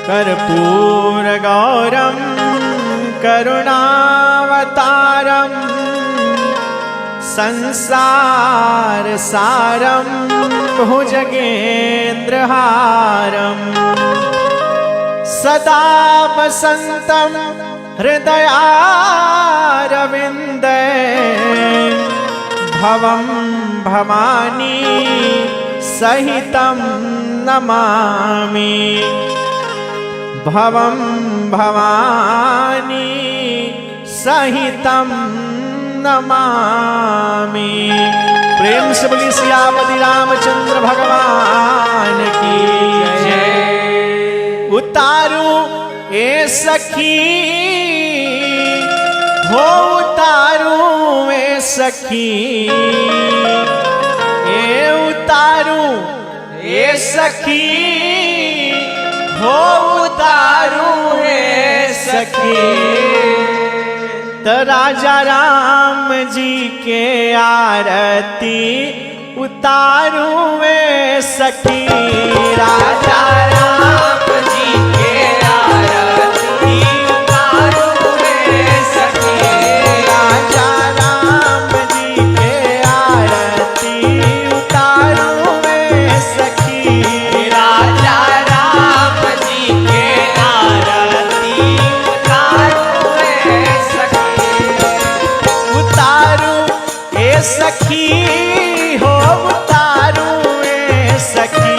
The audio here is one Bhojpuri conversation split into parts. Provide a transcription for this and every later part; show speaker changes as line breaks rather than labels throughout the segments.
कर्पूर गौरम करुणावतारम संसार सारम भुजगेन्द्रहारम सदा वसंतम हृदयारविंदे भवम भवानी सहितं नमामि भवम भवानी सहितं नमामि। प्रेम से बोली सियापति रामचंद्र भगवान की जय। उतारू ए सखी हो उतारू ए सखी ए उतारू ए सखी हो उतारू ए सखी। तो राजा राम जी के आरती उतारू ए सखी। राजा राम जी के आरती उतारू ए सखी। राजा राम जी के आरती उतारू ए सखी। राजा राम जी के आरती उतारू ए सखी। उतारू ए सखी हो उतारू ए सखी।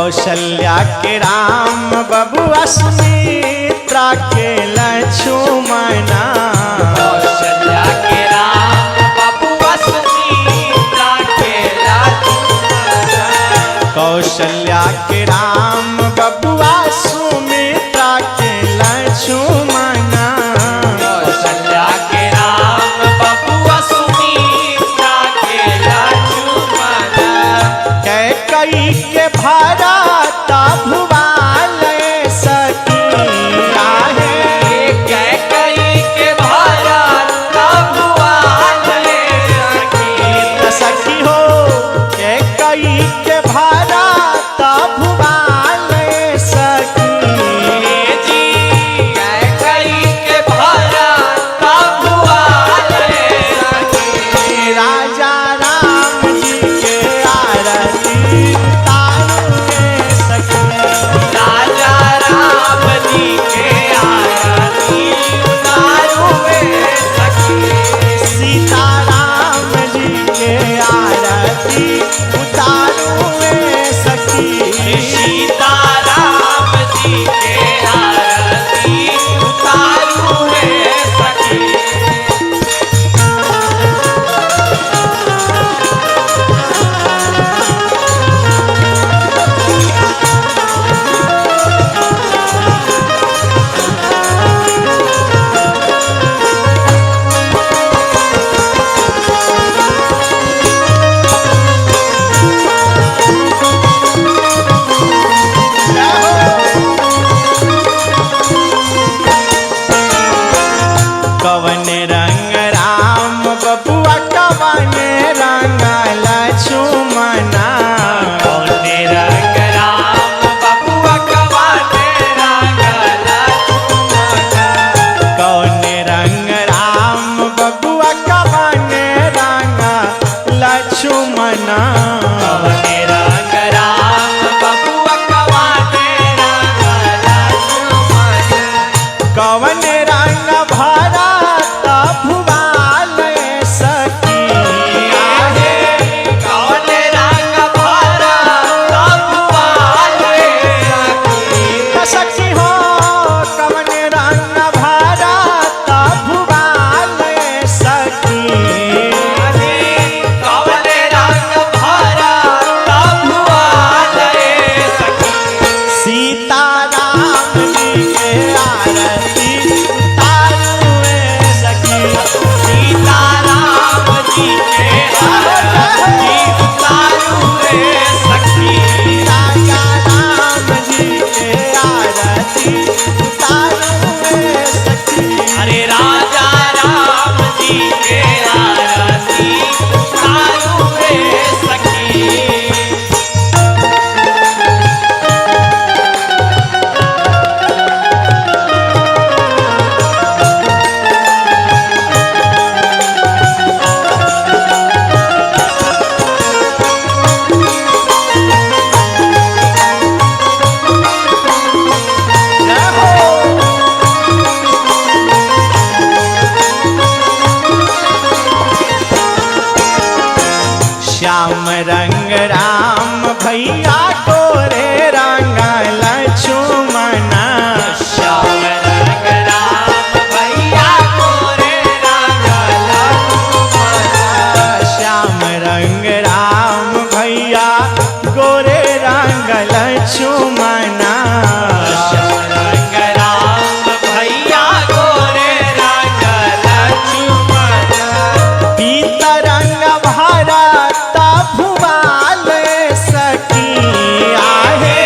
कौशल्या के राम बबुआ सुमित्रा के लक्ष्मणा
कौशल्या के राम बबुआ सुमित्रा के लक्ष्मणा
कौशल्या के राम बबुआ सुमित्रा के लक्ष्मणा
कौशल्या के राम बबुआ सुमित्रा के लक्ष्मणा
कैकई के भरता भुवाल सखी आहे
कैकई के भरत भुवन सखी
सखी हो कैकई के भरता भुवाल सखी
जी कैकई के भरत भुवन सखी
राजा राम जी के आरती तारुए सखी
राजा राम जी के आरती उतारुए सखी
सीता राम जी के आरती उतारुए सखी
सीता राम जी के आरती उतारुए सखी
कवन रंग राम बबुआ कवन रंग लक्ष्मणा
कौने रंग राम बबुआ कवाने रंग लक्ष्मणा
कवन रंग राम बबुआ कवन रंग लक्ष्मणा
कौने रंग राम बबुआ कवाने रंग लक्ष्मणा
कवन रंग भरत भुवाल सखी आहे
कौने रंग भरत भुवन सखी
सखी हो कवन रंग भरत भुवाल सखी
कौने रंग भरत भुवन सखी
सीता राम जी के आरती उतारुए सखी
सीता राम जी के आरती उतारुए सखी
राजा राम जी के आरती उतारुए सखी
अरे राजा राम जी के आरती उतारुए सखी
जय हो श्याम रंग राम भैया गोरे रंग लक्ष्मणा
श्याम रंग राम भैया गोरे रंग लक्ष्मणा
श्याम रंग राम भैया गोरे रंग लक्ष्मणा
श्याम रंग राम भैया गोरे रंग लक्ष्मणा
पीत रंग भरत भुवाल सखी आहे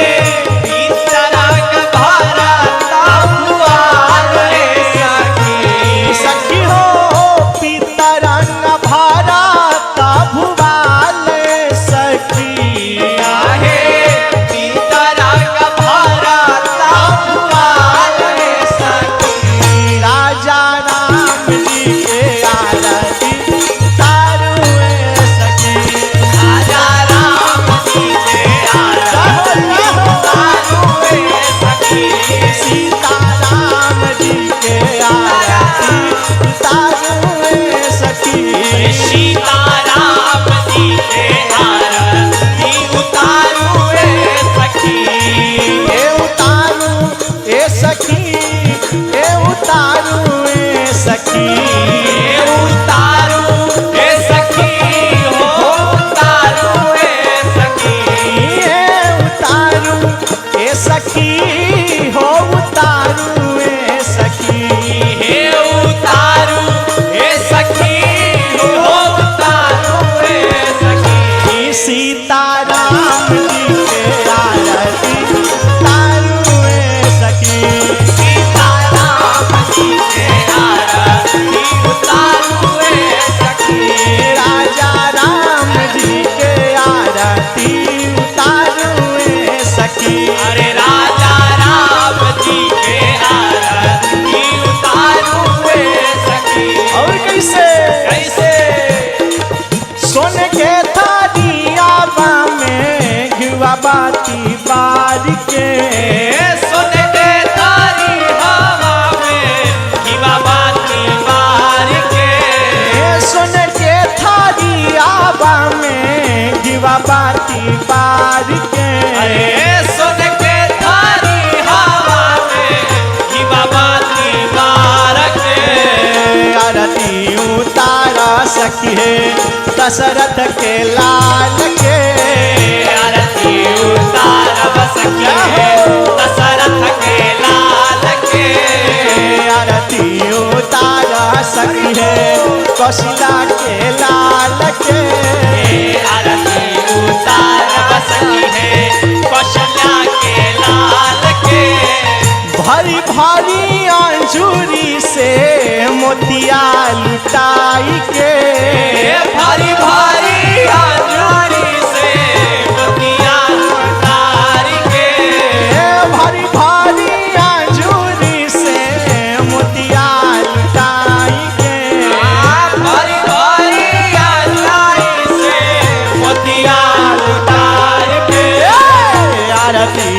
दीवा बाती बार के
अरे सुन के थारी हवा में दीवा बाती बार के
आरती उतारा सखी है दशरथ के लाल के
आरती उतारब सखी है दशरथ के लाल के
आरती उतारा सखी है कौशला के लाल के
आरती उतारब सखी है कौशल्या के लाल के
भारी भारी अंजूरी से मोतिया लुटाई के
भारी भारी अंजूरी से मोतिया उतार के
भारी भारी अंजूरी से मोतिया लुटाई के
भारी भारी अंजूरी से मोतिया उतार के
आरती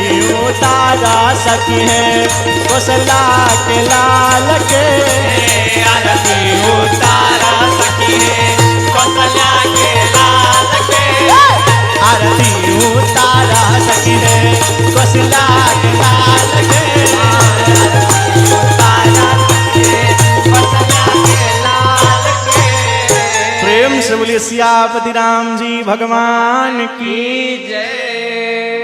उतारा सखी है कौशला के लाल के
आरती उतारा सखी है कौशल्या के लाल के
आरती उतारा सखी है कौशला के लाल के
उतारा सखी है कौशल्या के लाल के
प्रेम से बोलिए सियापति राम जी भगवान की
की जय।